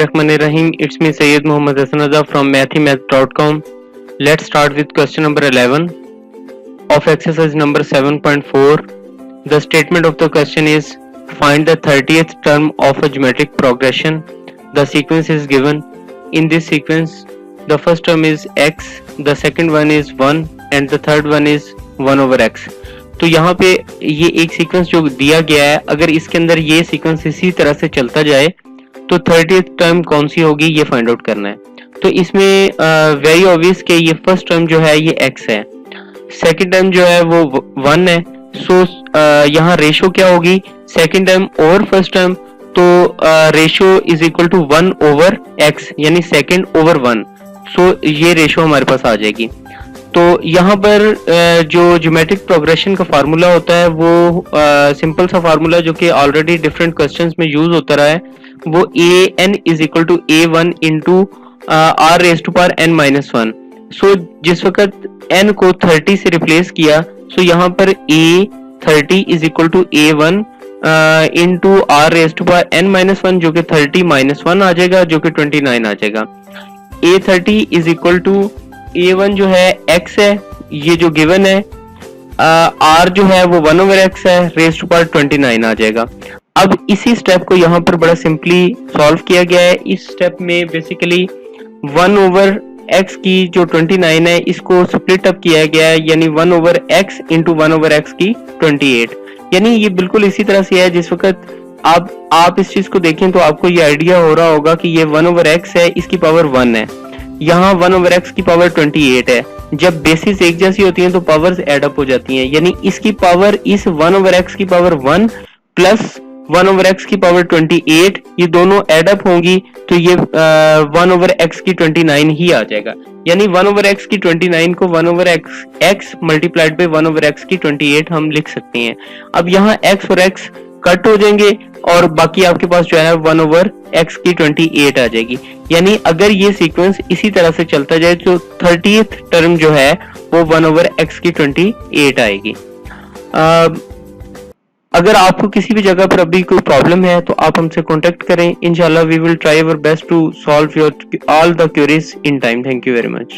Bismillahirrahmanirrahim. It's me Sayyid Muhammad Hasan Azza from mathemath.com. Let's start with question number 11 of exercise number 7.4. The statement of the question is find the 30th term of a geometric progression. The sequence is given. In this sequence, the first term is x, the second one is 1 and the third one is 1 over x. तो यहाँ पे ये एक sequence जो दिया गया है, अगर इसके अंदर ये सीक्वेंस इसी तरह से चलता जाए तो 30th टर्म कौन सी होगी ये फाइंड आउट करना है। तो इसमें वेरी ऑब्वियस कि ये फर्स्ट टर्म जो है ये x है, सेकंड टर्म जो है वो 1 है। सो यहाँ रेशो क्या होगी सेकंड टर्म और फर्स्ट टर्म, तो ratio is equal to 1 over x यानी सेकंड ओवर 1। सो ये रेशो हमारे पास आ जाएगी। तो यहाँ पर जो ज्योमेट्रिक प्रोग्रेशन का फार्मूला होता है वो सिंपल सा फार्मूला जो कि ऑलरेडी डिफरेंट क्वेश्चंस में यूज होता रहा है, वो a n is equal to a one into r raise to power n minus one. So जिस वक्त एन को 30 से रिप्लेस किया, सो यहाँ पर a 30 is equal to a one into r raise to power n minus one, जो कि 30 minus 1 आ जाएगा, जो कि 29 आ जाएगा। ए 30 इज इक्वल टू A1 जो है x है, ये जो गिवन है, R जो है वो 1 ओवर x है, रेज टू पावर 29 आ जाएगा। अब इसी स्टेप को यहाँ पर बड़ा सिंपली सॉल्व किया गया है। इस स्टेप में बेसिकली 1 ओवर x की जो 29 है इसको स्प्लिट अप किया गया है, यानी 1 over x into 1 over x की 28। यानी ये बिल्कुल इसी तरह से है। जिस वक्त आप इस चीज को देखें तो आपको ये आइडिया हो रहा होगा कि ये 1 ओवर x है, इसकी पावर 1 है, यहाँ 1 ओवर x की पावर 28 है। जब बेसिस एक जैसी होती हैं तो पावर्स ऐड अप हो जाती हैं, यानी इसकी पावर इस 1 ओवर x की पावर 1 प्लस 1 ओवर x की पावर 28, ये दोनों ऐड अप होंगी तो ये 1 ओवर x की 29 ही आ जाएगा। यानी 1 ओवर x की 29 को 1 over x multiplied by 1 over x की 28 हम लिख सकते हैं। अब यहाँ x और x कट हो जाएंगे और बाकी आपके पास जो है 1 ओवर x की 28 आ जाएगी। यानी अगर ये सीक्वेंस इसी तरह से चलता जाए तो 30th टर्म जो है वो 1 ओवर x की 28 आएगी। अगर आपको किसी भी जगह पर अभी कोई प्रॉब्लम है तो आप हमसे कांटेक्ट करें। इंशाल्लाह we will try our best to solve your all the queries in time. Thank you very much.